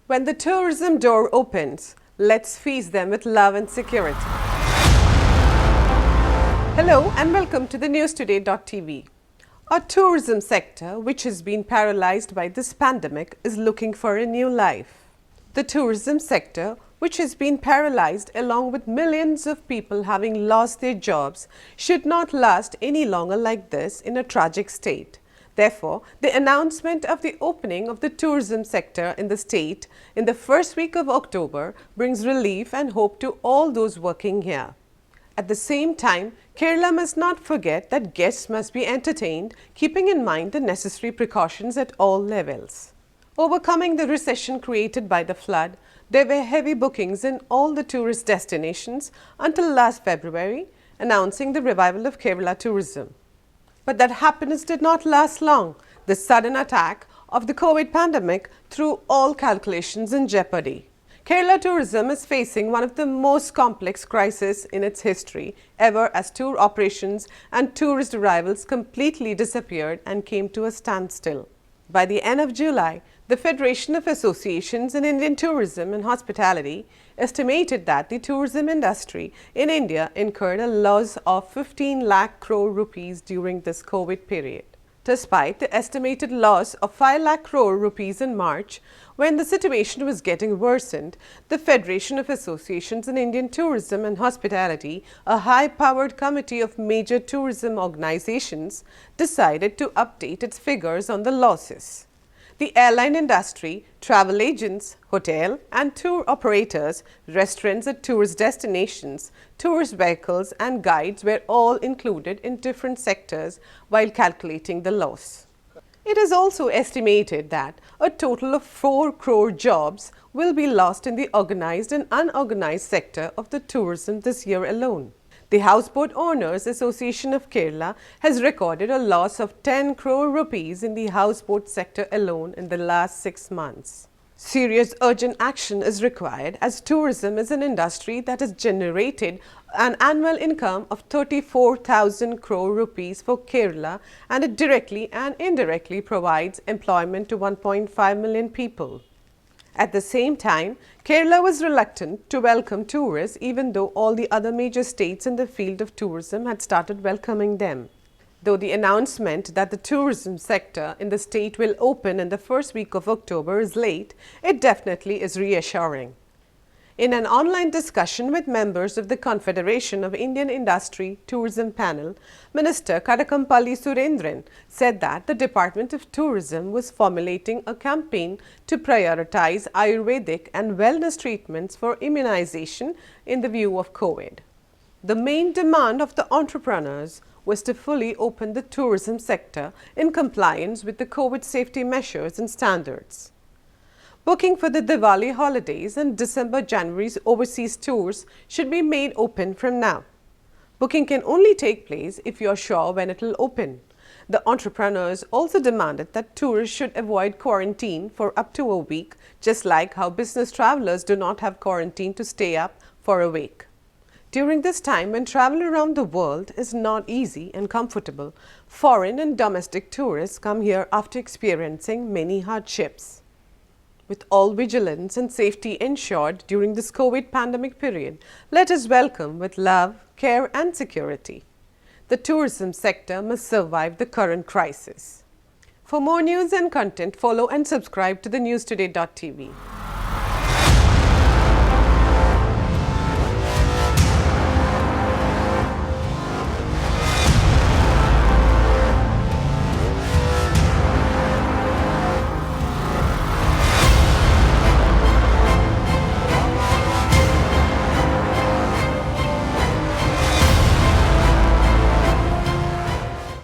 When the tourism door opens, let's feast them with love and security. Hello and welcome to the newstoday.tv. Our tourism sector, which has been paralyzed by this pandemic, is looking for a new life. The tourism sector, which has been paralyzed along with millions of people having lost their jobs, should not last any longer like this in a tragic state. Therefore, the announcement of the opening of the tourism sector in the state in the first week of October brings relief and hope to all those working here. At the same time, Kerala must not forget that guests must be entertained, keeping in mind the necessary precautions at all levels. Overcoming the recession created by the flood, there were heavy bookings in all the tourist destinations until last February, announcing the revival of Kerala tourism. But that happiness did not last long. The sudden attack of the COVID pandemic threw all calculations in jeopardy. Kerala tourism is facing one of the most complex crises in its history ever, as tour operations and tourist arrivals completely disappeared and came to a standstill. By the end of July, the Federation of Associations in Indian Tourism and Hospitality estimated that the tourism industry in India incurred a loss of 15 lakh crore rupees during this COVID period. Despite the estimated loss of 5 lakh crore rupees in March, when the situation was getting worsened, the Federation of Associations in Indian Tourism and Hospitality, a high-powered committee of major tourism organizations, decided to update its figures on the losses. The airline industry, travel agents, hotel and tour operators, restaurants at tourist destinations, tourist vehicles and guides were all included in different sectors while calculating the loss. It is also estimated that a total of 4 crore jobs will be lost in the organized and unorganized sector of the tourism this year alone. The Houseboat Owners Association of Kerala has recorded a loss of 10 crore rupees in the houseboat sector alone in the last 6 months. Serious urgent action is required, as tourism is an industry that has generated an annual income of 34,000 crore rupees for Kerala, and it directly and indirectly provides employment to 1.5 million people. At the same time, Kerala was reluctant to welcome tourists, even though all the other major states in the field of tourism had started welcoming them. Though the announcement that the tourism sector in the state will open in the first week of October is late, it definitely is reassuring. In an online discussion with members of the Confederation of Indian Industry Tourism panel, Minister Kadakampalli Surendran said that the Department of Tourism was formulating a campaign to prioritize Ayurvedic and wellness treatments for immunization in the view of COVID. The main demand of the entrepreneurs was to fully open the tourism sector in compliance with the COVID safety measures and standards. Booking for the Diwali holidays and December-January's overseas tours should be made open from now. Booking can only take place if you are sure when it will open. The entrepreneurs also demanded that tourists should avoid quarantine for up to a week, just like how business travelers do not have quarantine to stay up for a week. During this time, when travel around the world is not easy and comfortable, foreign and domestic tourists come here after experiencing many hardships. With all vigilance and safety ensured during this COVID pandemic period, let us welcome with love, care and security. The tourism sector must survive the current crisis. For more news and content, follow and subscribe to the newstoday.tv.